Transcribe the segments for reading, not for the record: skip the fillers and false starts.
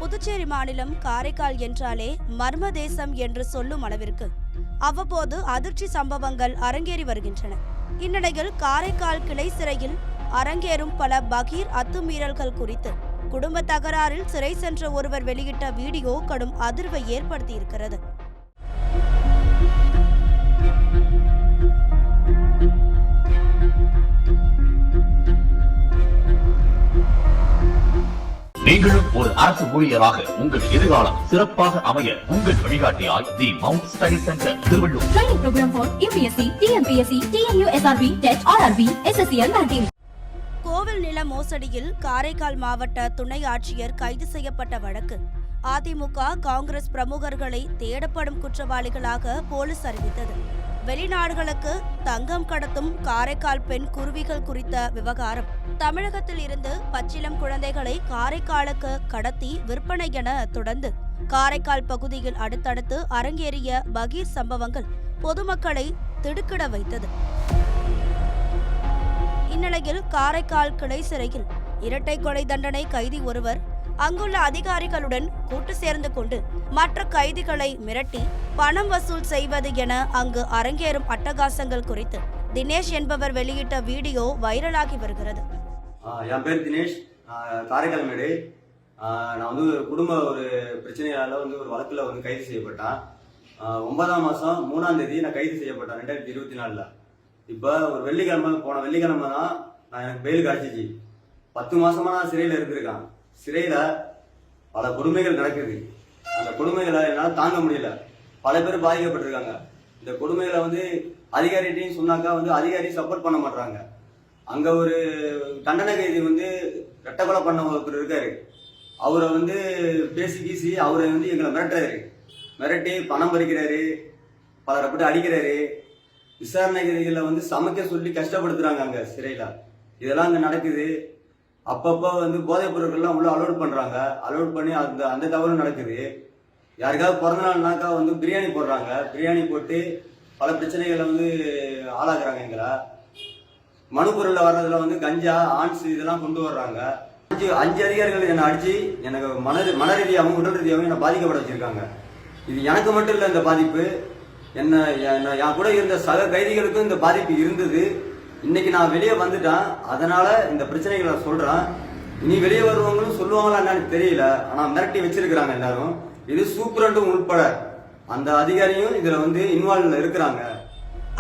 புதுச்சேரி மாநிலம் காரைக்கால் என்றாலே மர்ம தேசம் என்று சொல்லும் அளவிற்கு அவ்வப்போது அதிர்ச்சி சம்பவங்கள் அரங்கேறி வருகின்றன. இந்நிலையில் காரைக்கால் கிளை சிறையில் அரங்கேறும் பல பகீர் அத்துமீறல்கள் குறித்து குடும்ப தகராறில் சிறை சென்ற ஒருவர் வெளியிட்ட வீடியோ கடும் அதிர்வை ஏற்படுத்தியிருக்கிறது. நீங்களும் ஒரு அரசு ஊழியராக உங்கள் எதிர்காலம் சிறப்பாக அமைய உங்கள் வழிகாட்டியாய் the Mount Study Centre Tiruvallur. Training program for UPSC, TNPSC, TNU, SRB, TET, RRB, SSCL banking. கோவில் நில மோசடியில் காரைக்கால் மாவட்ட துணை ஆட்சியர் கைது செய்யப்பட்ட வழக்கு அதிமுக காங்கிரஸ் பிரமுகர்களை தேடப்படும் குற்றவாளிகளாக போலீஸ் அறிவித்தது. வெளிநாடுகளுக்கு தங்கம் கடத்தும் காரைக்கால் பெண் குருவிகள் குறித்த விவகாரம், தமிழகத்தில் இருந்து பச்சிளம் குழந்தைகளை காரைக்காலுக்கு கடத்தி விற்பனை என தொடர்ந்து காரைக்கால் பகுதியில் அடுத்தடுத்து அரங்கேறிய பகீர் சம்பவங்கள் பொதுமக்களை திடுக்கிட வைத்தது. இந்நிலையில் காரைக்கால் கிளை சிறையில் இரட்டை கொலை தண்டனை கைதி ஒருவர் அங்குள்ள அதிகாரிகளுடன் கூட்டு சேர்ந்து கொண்டு மற்ற கைதிகளை மிரட்டி பணம் வசூல் செய்வது என அங்கு அரங்கேறும் அட்டகாசங்கள் குறித்து தினேஷ் என்பவர் வெளியிட்ட வீடியோ வைரலாகி வருகிறது. என் பேர் தினேஷ், காரைக்கால் மேடு. நான் குடும்ப ஒரு பிரச்சனையால ஒரு வழக்கில் கைது செய்யப்பட்டேன். 9ஆம் மாதம் 3ஆம் தேதி நான் கைது செய்யப்பட்டேன் 2024. இப்போ ஒரு போன வெள்ளிக்கிழமை தான் எனக்கு பெயில் காய்ச்சிச்சு. 10 மாசமா நான் சிறையில் இருந்திருக்கேன். சிறையில பல கொடுமைகள் நடக்குது. அந்த கொடுமைகளை என்னால் தாங்க முடியல. பல பேர் பாதிக்கப்பட்டிருக்காங்க. இந்த கொடுமைகளை அதிகாரிகிட்டையும் சொன்னாக்கா அதிகாரி சப்போர்ட் பண்ண மாட்டாங்க. அங்க ஒரு தண்டனை கைதி ரெட்டை கொலை பண்ண ஒருத்தர் இருக்காரு. அவரை பேசி கீசி அவரை எங்களை மிரட்டுறாரு. மிரட்டி பணம் பறிக்கிறாரு, பலரை போட்டு அடிக்கிறாரு. விசாரணை கைதிகளை சமைக்க சொல்லி கஷ்டப்படுத்துறாங்க அங்க சிறையில. இதெல்லாம் அங்க நடக்குது. அப்பப்போ போதைப் பொருட்கள்லாம் உள்ள அலோட் பண்றாங்க. அலோட் பண்ணி அந்த தவறு நடக்குது. யாருக்காவது பிறந்த நாள்னாக்கா பிரியாணி போடுறாங்க. பிரியாணி போட்டு பல பிரச்சனைகளை ஆளாக்குறாங்க. எங்களை மனு பொருள்ல வர்றதுல கஞ்சா, ஆன்ஸ் இதெல்லாம் கொண்டு வர்றாங்க. 5 அதிகாரிகள் என்னை அடிச்சு எனக்கு மன ரீதியாகவும் உடல் ரீதியாகவும் என்னை பாதிக்கப்பட வச்சிருக்காங்க. இது எனக்கு மட்டும் இல்லை, இந்த பாதிப்பு என் கூட இருந்த சக கைதிகளுக்கும் இந்த பாதிப்பு இருந்தது. இன்னைக்கு நான் வெளியே வந்துட்டேன். அதனால இந்த பிரச்சனைகளை சொல்றேன். இனி வெளியே வருவவங்களும் சொல்லுவாங்களா என்னன்னு தெரியல. ஆனா மிரட்டி வச்சிருக்கிறாங்க எல்லாரும். இது சூப்பரண்டும் உட்பட அந்த அதிகாரியும் இதுல இன்வால்வ் இருக்கிறாங்க.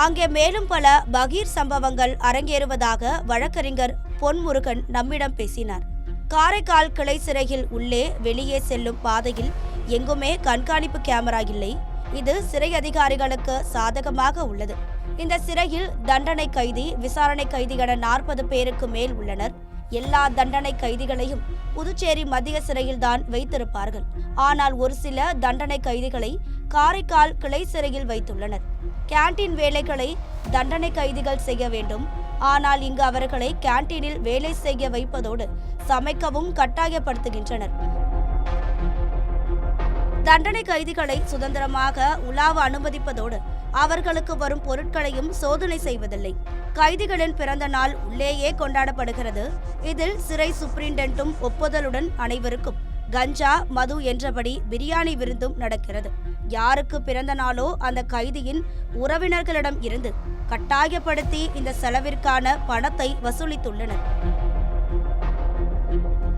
அங்கே மேலும் பல பகீர் சம்பவங்கள் அரங்கேறுவதாக வழக்கறிஞர் பொன்முருகன் நம்மிடம் பேசினார். காரைக்கால் கிளை சிறையில் உள்ளே வெளியே செல்லும் பாதையில் எங்குமே கண்காணிப்பு கேமரா இல்லை. இது சிறை அதிகாரிகளுக்கு சாதகமாக உள்ளது. இந்த சிறையில் தண்டனை கைதி, விசாரணை கைதி என 40 பேருக்கு மேல் உள்ளனர். எல்லா தண்டனை கைதிகளையும் புதுச்சேரி மத்திய சிறையில்தான் வைத்திருப்பார்கள். ஆனால் ஒரு சில தண்டனை கைதிகளை காரைக்கால் கிளை சிறையில் வைத்துள்ளனர். கேண்டீன் வேலைகளை தண்டனை கைதிகள் செய்ய வேண்டும். ஆனால் இங்கு அவர்களை கேண்டீனில் வேலை செய்ய வைப்பதோடு சமைக்கவும் கட்டாயப்படுத்துகின்றனர். தண்டனை கைதிகளை சுதந்திரமாக உலாவ அனுமதிப்பதோடு அவர்களுக்கு வரும் பொருட்களையும் சோதனை செய்வதில்லை. கைதிகளின் பிறந்த நாள் உள்ளேயே கொண்டாடப்படுகிறது. இதில் சிறை சூப்பரிண்டென்ட்டும் ஒப்புதலுடன் அனைவருக்கும் கஞ்சா, மது என்றபடி பிரியாணி விருந்தும் நடக்கிறது. யாருக்கு பிறந்த நாளோ அந்த கைதியின் உறவினர்களிடம் இருந்து கட்டாயப்படுத்தி இந்த செலவிற்கான பணத்தை வசூலித்துள்ளனர்.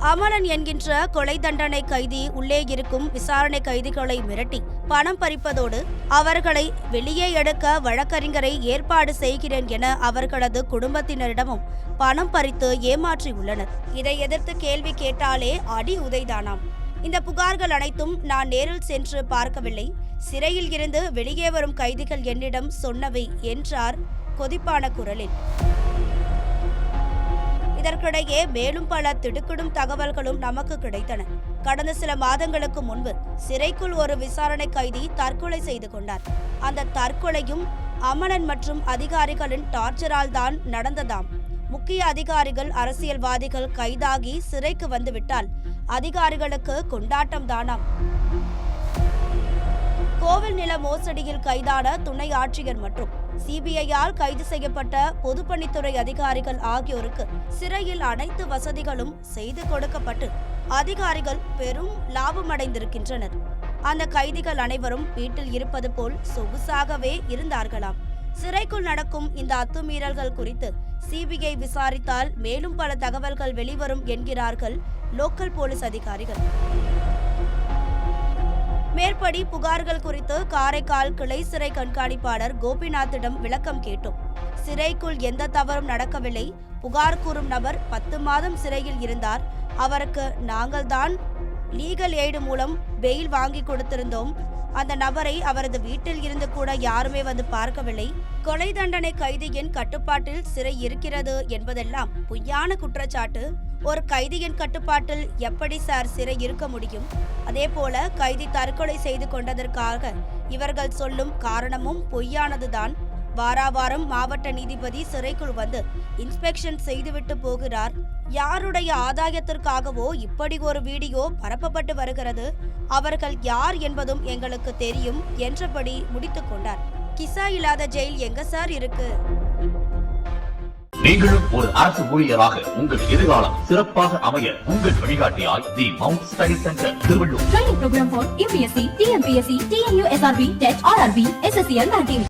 அமலன் என்கின்ற கொலை தண்டனை கைதி உள்ளே இருக்கும் விசாரணை கைதிகளை மிரட்டி பணம் பறிப்பதோடு அவர்களை வெளியே எடுக்க வழக்கறிஞரை ஏற்பாடு செய்கிறேன் என அவர்களது குடும்பத்தினரிடமும் பணம் பறித்து ஏமாற்றியுள்ளனர். இதை எதிர்த்து கேள்வி கேட்டாலே அடி உதைதானாம். இந்த புகார்கள் அனைத்தும் நான் நேரில் சென்று பார்க்கவில்லை. சிறையில் இருந்து வெளியே வரும் கைதிகள் என்னிடம் சொன்னவை என்றார் கொதிப்பான குரலில். இதற்கிடையே மேலும் பல திடுக்கிடும் தகவல்களும் நமக்கு கிடைத்தன. கடந்த சில மாதங்களுக்கு முன்பு சிறைக்குள் ஒரு விசாரணை கைதி தற்கொலை செய்து கொண்டார். அந்த தற்கொலையும் அமலன் மற்றும் அதிகாரிகளின் டார்ச்சரால் தான் நடந்ததாம். முக்கிய அதிகாரிகள், அரசியல்வாதிகள் கைதாகி சிறைக்கு வந்துவிட்டால் அதிகாரிகளுக்கு கொண்டாட்டம் தானாம். கோவில் நில மோசடியில் கைதான துணை ஆட்சியர் மற்றும் சிபிஐயால் கைது செய்யப்பட்ட பொதுப்பணித்துறை அதிகாரிகள் ஆகியோருக்கு சிறையில் அனைத்து வசதிகளும் செய்து கொடுக்கப்பட்டு அதிகாரிகள் பெரும் லாபமடைந்திருக்கின்றனர். அந்த கைதிகள் அனைவரும் வீட்டில் இருப்பது போல் சொகுசாகவே இருந்தார்களாம். சிறைக்குள் நடக்கும் இந்த அத்துமீறல்கள் குறித்து சிபிஐ விசாரித்தால் மேலும் பல தகவல்கள் வெளிவரும் என்கிறார்கள் லோக்கல் போலீஸ் அதிகாரிகள். மேற்படி புகார்கள் குறித்து காரைக்கால் கிளை சிறை கண்காணிப்பாளர் கோபிநாத்திடம் விளக்கம் கேட்டோம். சிறைக்குள் எந்த தவறும் நடக்கவில்லை. புகார் கூறும் நபர் 10 மாதம் சிறையில் இருந்தார். அவருக்கு நாங்கள்தான் லீகல் எய்டு மூலம் பெயில் வாங்கி கொடுத்திருந்தோம். அந்த நபரை அவரது வீட்டில் இருந்து கூட யாருமே வந்து பார்க்கவில்லை. கொலை தண்டனை கைதியின் கட்டுப்பாட்டில் சிறை இருக்கிறது என்பதெல்லாம் பொய்யான குற்றச்சாட்டு. ஒரு கைதியின் கட்டுப்பாட்டில் எப்படி சார் சிறை இருக்க முடியும்? அதே போல கைதி தற்கொலை செய்து கொண்டதற்காக இவர்கள் சொல்லும் காரணமும் பொய்யானதுதான். வாராவாரம் மாவட்ட நீதிபதி சிறைக்குள் வந்து இன்ஸ்பெக்ஷன் செய்துவிட்டு போகிறார். யாருடைய ஆதாயத்திற்காகவோ இப்படி ஒரு வீடியோ பரப்பப்பட்டு வருகிறது. அவர்கள் யார் என்பதும் எங்களுக்கு தெரியும் என்றபடி முடித்துக் கொண்டார். கிசா இல்லாத ஜெயில் எங்க சார் இருக்கு? நீங்களும் ஒரு அரசு ஊழியராக உங்கள் எதிர்காலம் சிறப்பாக அமைய உங்கள் வழிகாட்டியாய் the Mount Study Centre Tiruvallur. Training program for UPSC, TNPSC, TNU SRB, TET, RRB, SSCL ranking.